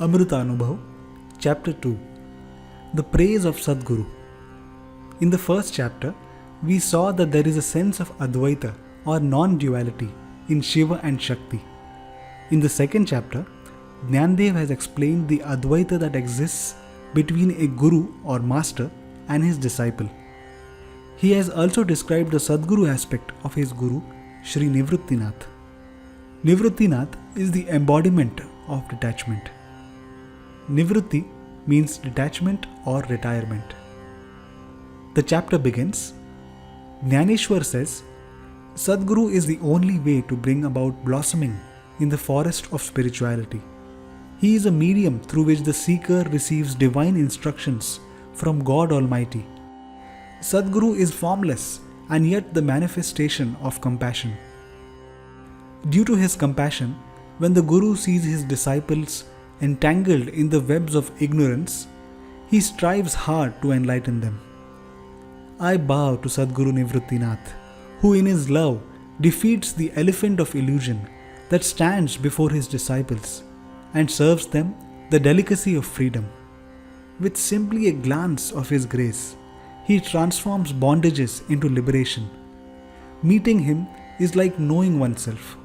Amrutanubhav, Chapter 2. The Praise of Sadguru. In the first chapter, we saw that there is a sense of Advaita or non-duality in Shiva and Shakti. In the second chapter, Dnyaneshwar has explained the Advaita that exists between a Guru or Master and his disciple. He has also described the Sadguru aspect of his Guru, Shri Nivruttinath. Nivruttinath is the embodiment of detachment. Nivrutti means detachment or retirement. The chapter begins. Dnyaneshwar says, Sadguru is the only way to bring about blossoming in the forest of spirituality. He is a medium through which the seeker receives divine instructions from God Almighty. Sadguru is formless and yet the manifestation of compassion. Due to his compassion, when the Guru sees his disciples entangled in the webs of ignorance, he strives hard to enlighten them. I bow to Sadguru Nivruttinath, who in his love defeats the elephant of illusion that stands before his disciples and serves them the delicacy of freedom. With simply a glance of his grace, he transforms bondages into liberation. Meeting him is like knowing oneself.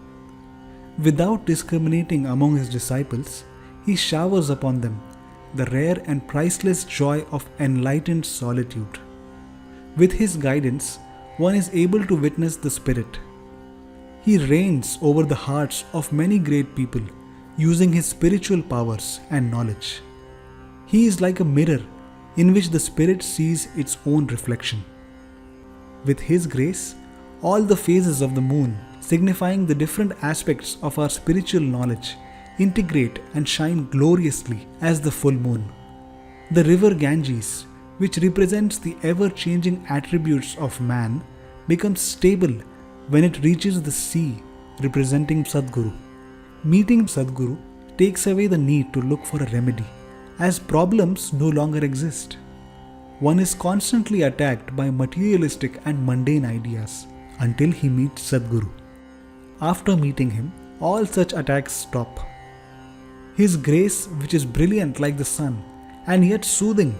Without discriminating among his disciples, he showers upon them the rare and priceless joy of enlightened solitude. With his guidance, one is able to witness the Spirit. He reigns over the hearts of many great people using his spiritual powers and knowledge. He is like a mirror in which the Spirit sees its own reflection. With his grace, all the phases of the moon, signifying the different aspects of our spiritual knowledge, integrate and shine gloriously as the full moon. The river Ganges, which represents the ever-changing attributes of man, becomes stable when it reaches the sea, representing Sadguru. Meeting Sadguru takes away the need to look for a remedy, as problems no longer exist. One is constantly attacked by materialistic and mundane ideas until he meets Sadguru. After meeting him, all such attacks stop. His grace, which is brilliant like the sun and yet soothing,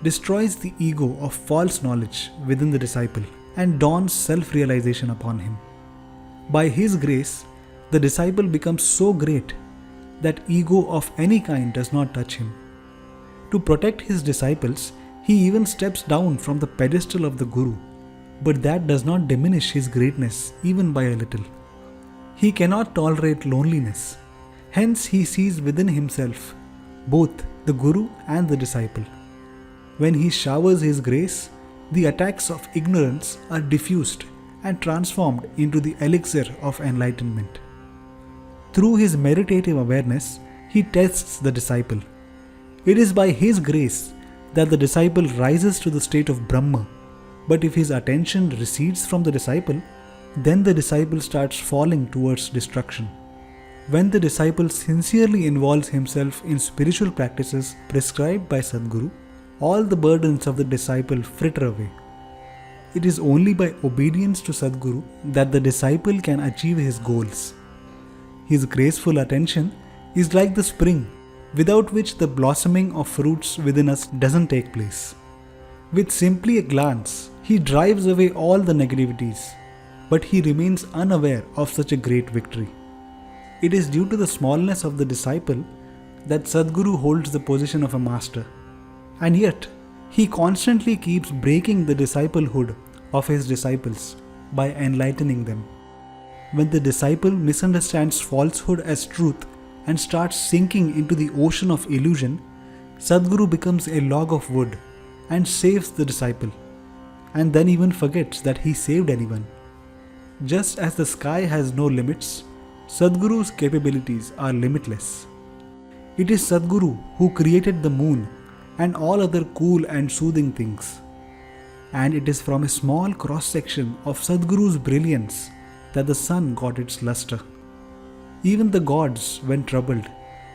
destroys the ego of false knowledge within the disciple and dawns self-realization upon him. By his grace, the disciple becomes so great that ego of any kind does not touch him. To protect his disciples, he even steps down from the pedestal of the Guru, but that does not diminish his greatness even by a little. He cannot tolerate loneliness. Hence he sees within himself both the Guru and the disciple. When he showers his grace, the attacks of ignorance are diffused and transformed into the elixir of enlightenment. Through his meditative awareness, he tests the disciple. It is by his grace that the disciple rises to the state of Brahma, but if his attention recedes from the disciple, then the disciple starts falling towards destruction. When the disciple sincerely involves himself in spiritual practices prescribed by Sadguru, all the burdens of the disciple fritter away. It is only by obedience to Sadguru that the disciple can achieve his goals. His graceful attention is like the spring, without which the blossoming of fruits within us doesn't take place. With simply a glance, he drives away all the negativities, but he remains unaware of such a great victory. It is due to the smallness of the disciple that Sadguru holds the position of a master, and yet he constantly keeps breaking the disciplehood of his disciples by enlightening them. When the disciple misunderstands falsehood as truth and starts sinking into the ocean of illusion, Sadguru becomes a log of wood and saves the disciple, and then even forgets that he saved anyone. Just as the sky has no limits, Sadguru's capabilities are limitless. It is Sadguru who created the moon and all other cool and soothing things. And it is from a small cross-section of Sadguru's brilliance that the sun got its luster. Even the gods, when troubled,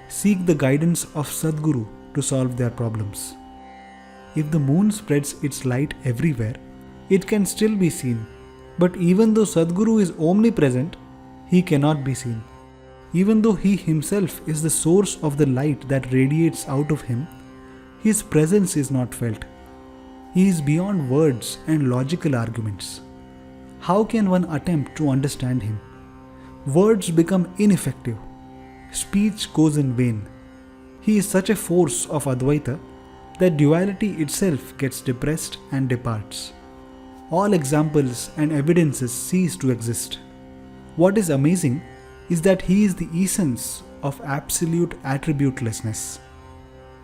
seek the guidance of Sadguru to solve their problems. If the moon spreads its light everywhere, it can still be seen. But even though Sadguru is omnipresent, he cannot be seen. Even though he himself is the source of the light that radiates out of him, his presence is not felt. He is beyond words and logical arguments. How can one attempt to understand him? Words become ineffective. Speech goes in vain. He is such a force of Advaita that duality itself gets depressed and departs. All examples and evidences cease to exist. What is amazing is that he is the essence of absolute attributelessness.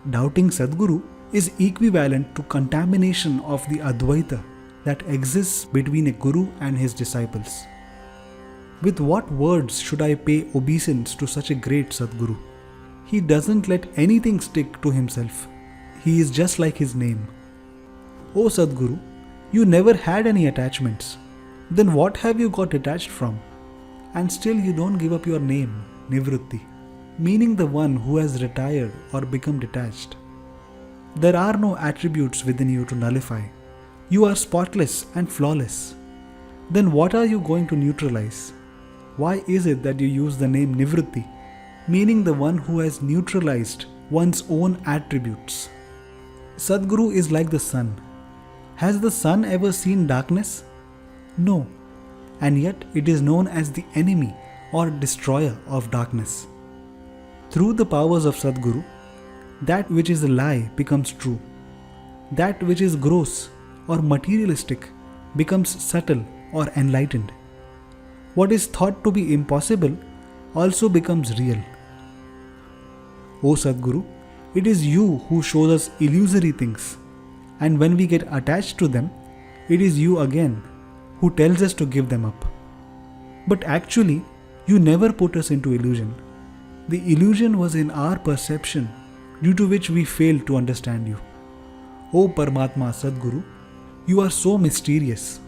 Doubting Sadguru is equivalent to contamination of the Advaita that exists between a guru and his disciples. With what words should I pay obeisance to such a great Sadguru? He doesn't let anything stick to himself. He is just like his name. O Sadguru, you never had any attachments. Then what have you got attached from? And still you don't give up your name, Nivrutti, meaning the one who has retired or become detached. There are no attributes within you to nullify. You are spotless and flawless. Then what are you going to neutralize? Why is it that you use the name Nivrutti, meaning the one who has neutralized one's own attributes? Sadguru is like the sun. Has the sun ever seen darkness? No. And yet it is known as the enemy or destroyer of darkness. Through the powers of Sadguru, that which is a lie becomes true. That which is gross or materialistic becomes subtle or enlightened. What is thought to be impossible also becomes real. O Sadguru, it is you who shows us illusory things, and when we get attached to them, it is you again who tells us to give them up. But actually, you never put us into illusion. The illusion was in our perception, due to which we failed to understand you. O Paramatma Sadguru, you are so mysterious.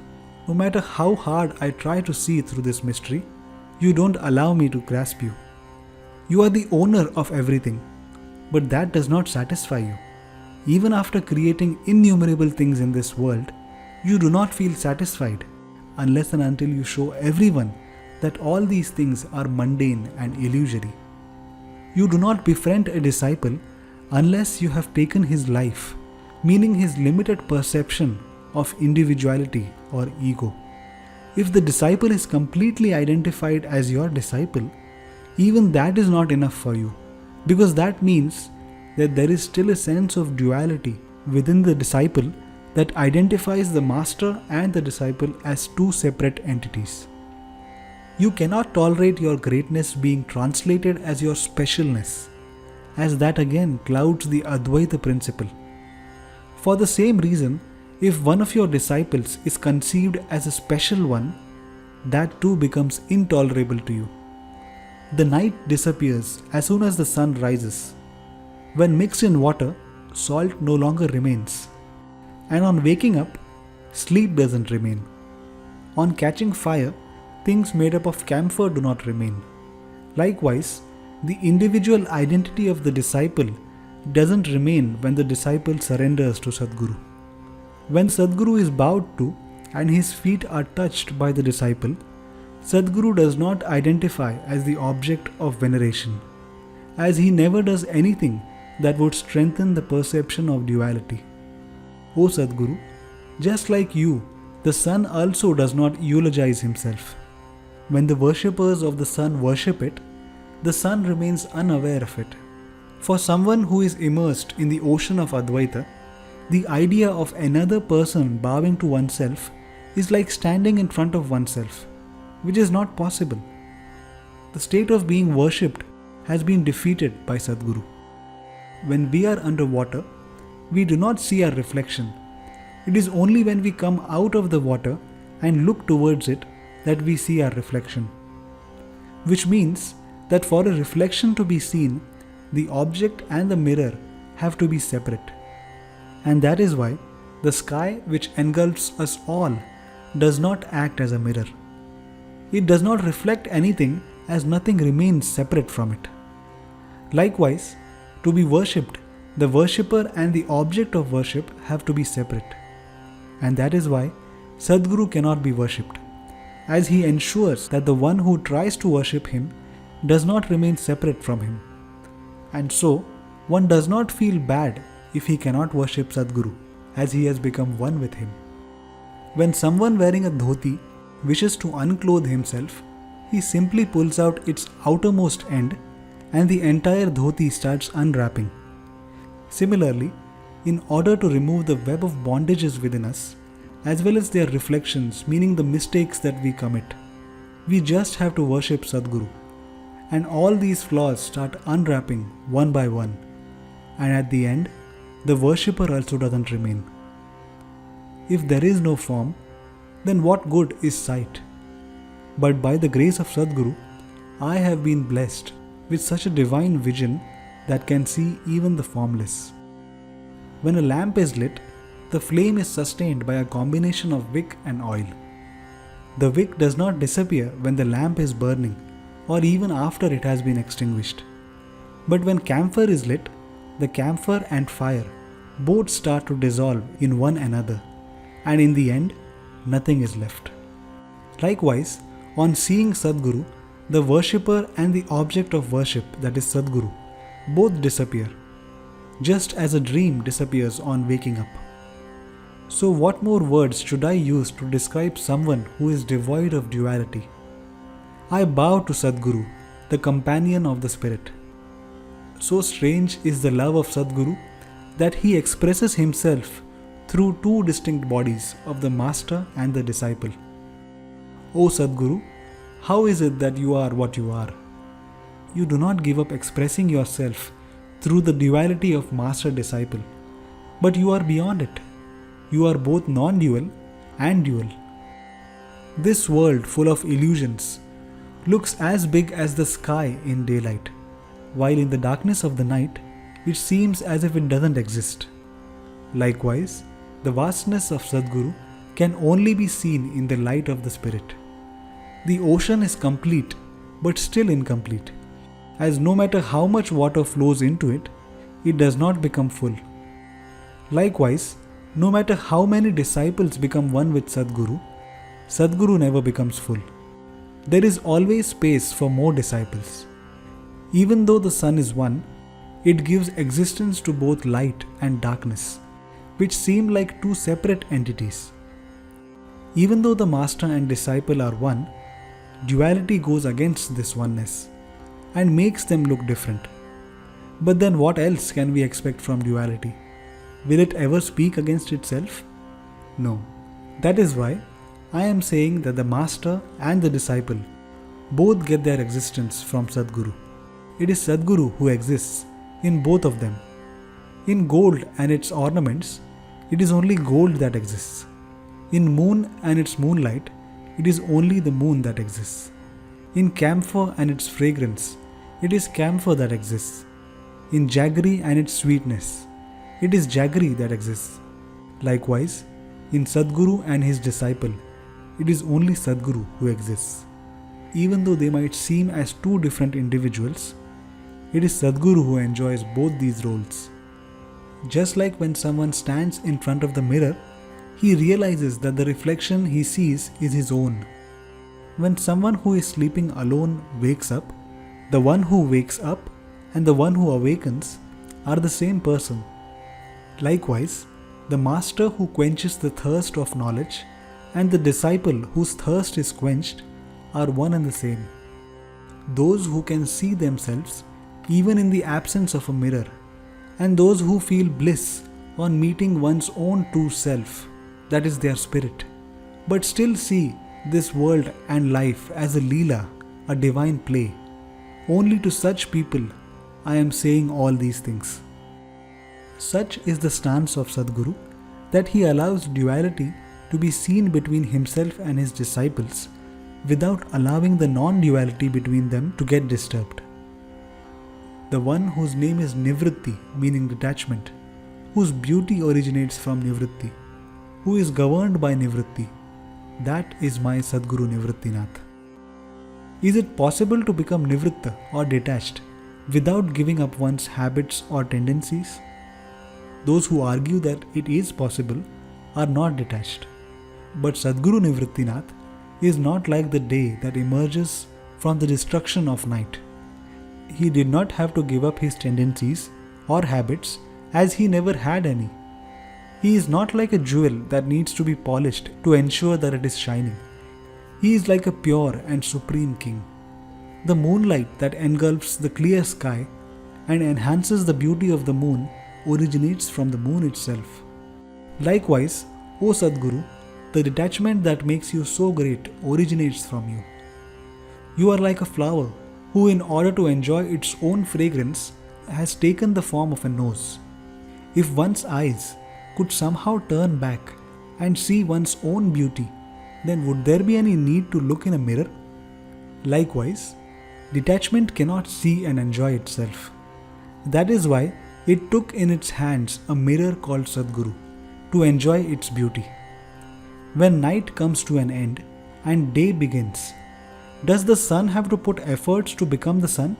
No matter how hard I try to see through this mystery, you don't allow me to grasp you. You are the owner of everything, but that does not satisfy you. Even after creating innumerable things in this world, you do not feel satisfied unless and until you show everyone that all these things are mundane and illusory. You do not befriend a disciple unless you have taken his life, meaning his limited perception of individuality or ego. If the disciple is completely identified as your disciple, even that is not enough for you, because that means that there is still a sense of duality within the disciple that identifies the master and the disciple as two separate entities. You cannot tolerate your greatness being translated as your specialness, as that again clouds the Advaita principle. For the same reason, if one of your disciples is conceived as a special one, that too becomes intolerable to you. The night disappears as soon as the sun rises. When mixed in water, salt no longer remains. And on waking up, sleep doesn't remain. On catching fire, things made up of camphor do not remain. Likewise, the individual identity of the disciple doesn't remain when the disciple surrenders to Sadguru. When Sadguru is bowed to and his feet are touched by the disciple, Sadguru does not identify as the object of veneration, as he never does anything that would strengthen the perception of duality. O Sadguru, just like you, the sun also does not eulogize himself. When the worshippers of the sun worship it, the sun remains unaware of it. For someone who is immersed in the ocean of Advaita, the idea of another person bowing to oneself is like standing in front of oneself, which is not possible. The state of being worshipped has been defeated by Sadguru. When we are underwater, we do not see our reflection. It is only when we come out of the water and look towards it that we see our reflection. Which means that for a reflection to be seen, the object and the mirror have to be separate. And that is why the sky which engulfs us all does not act as a mirror. It does not reflect anything, as nothing remains separate from it. Likewise, to be worshipped, the worshipper and the object of worship have to be separate. And that is why Sadguru cannot be worshipped, as he ensures that the one who tries to worship him does not remain separate from him. And so, one does not feel bad if he cannot worship Sadguru, as he has become one with him. When someone wearing a dhoti wishes to unclothe himself, he simply pulls out its outermost end and the entire dhoti starts unwrapping. Similarly, in order to remove the web of bondages within us, as well as their reflections, meaning the mistakes that we commit, we just have to worship Sadguru. And all these flaws start unwrapping one by one. And at the end, the worshipper also doesn't remain. If there is no form, then what good is sight? But by the grace of Sadguru, I have been blessed with such a divine vision that can see even the formless. When a lamp is lit, the flame is sustained by a combination of wick and oil. The wick does not disappear when the lamp is burning or even after it has been extinguished. But when camphor is lit, the camphor and fire both start to dissolve in one another, and in the end, nothing is left. Likewise, on seeing Sadguru, the worshipper and the object of worship, that is Sadguru, both disappear, just as a dream disappears on waking up. So what more words should I use to describe someone who is devoid of duality? I bow to Sadguru, the companion of the spirit. So strange is the love of Sadguru that he expresses himself through two distinct bodies of the master and the disciple. O Sadguru, how is it that you are what you are? You do not give up expressing yourself through the duality of master-disciple, but you are beyond it. You are both non-dual and dual. This world full of illusions looks as big as the sky in daylight, while in the darkness of the night, it seems as if it doesn't exist. Likewise, the vastness of Sadguru can only be seen in the light of the Spirit. The ocean is complete, but still incomplete, as no matter how much water flows into it, it does not become full. Likewise, no matter how many disciples become one with Sadguru, Sadguru never becomes full. There is always space for more disciples. Even though the sun is one, it gives existence to both light and darkness, which seem like two separate entities. Even though the master and disciple are one, duality goes against this oneness and makes them look different. But then what else can we expect from duality? Will it ever speak against itself? No. That is why I am saying that the master and the disciple both get their existence from Sadguru. It is Sadguru who exists in both of them. In gold and its ornaments, it is only gold that exists. In moon and its moonlight, it is only the moon that exists. In camphor and its fragrance, it is camphor that exists. In jaggery and its sweetness, it is jaggery that exists. Likewise, in Sadguru and his disciple, it is only Sadguru who exists. Even though they might seem as two different individuals, it is Sadguru who enjoys both these roles. Just like when someone stands in front of the mirror, he realizes that the reflection he sees is his own. When someone who is sleeping alone wakes up, the one who wakes up and the one who awakens are the same person. Likewise, the master who quenches the thirst of knowledge and the disciple whose thirst is quenched are one and the same. Those who can see themselves even in the absence of a mirror, and those who feel bliss on meeting one's own true self, that is their spirit, but still see this world and life as a leela, a divine play. Only to such people I am saying all these things. Such is the stance of Sadguru, that he allows duality to be seen between himself and his disciples without allowing the non-duality between them to get disturbed. The one whose name is Nivritti, meaning detachment, whose beauty originates from Nivritti, who is governed by Nivritti, that is my Sadguru Nivrittinath. Is it possible to become Nivritta or detached without giving up one's habits or tendencies? Those who argue that it is possible are not detached. But Sadguru Nivrittinath is not like the day that emerges from the destruction of night. he did not have to give up his tendencies or habits, as he never had any. He is not like a jewel that needs to be polished to ensure that it is shining. He is like a pure and supreme king. The moonlight that engulfs the clear sky and enhances the beauty of the moon originates from the moon itself. Likewise, O Sadguru, the detachment that makes you so great originates from you. You are like a flower who, in order to enjoy its own fragrance, has taken the form of a nose. If one's eyes could somehow turn back and see one's own beauty, then would there be any need to look in a mirror? Likewise, detachment cannot see and enjoy itself. That is why it took in its hands a mirror called Sadguru to enjoy its beauty. When night comes to an end and day begins, does the sun have to put efforts to become the sun?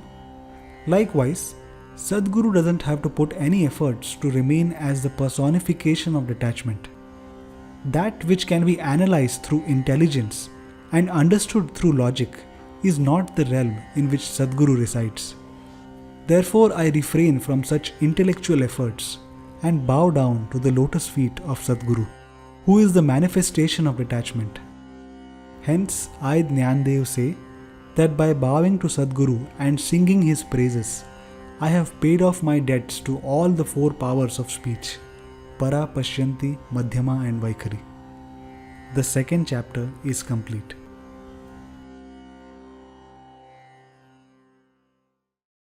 Likewise, Sadguru doesn't have to put any efforts to remain as the personification of detachment. That which can be analyzed through intelligence and understood through logic is not the realm in which Sadguru resides. Therefore, I refrain from such intellectual efforts and bow down to the lotus feet of Sadguru, who is the manifestation of detachment. Hence, I Dnyandev say that by bowing to Sadguru and singing his praises, I have paid off my debts to all the four powers of speech, Para, Pashyanti, Madhyama and Vaikhari. The second chapter is complete.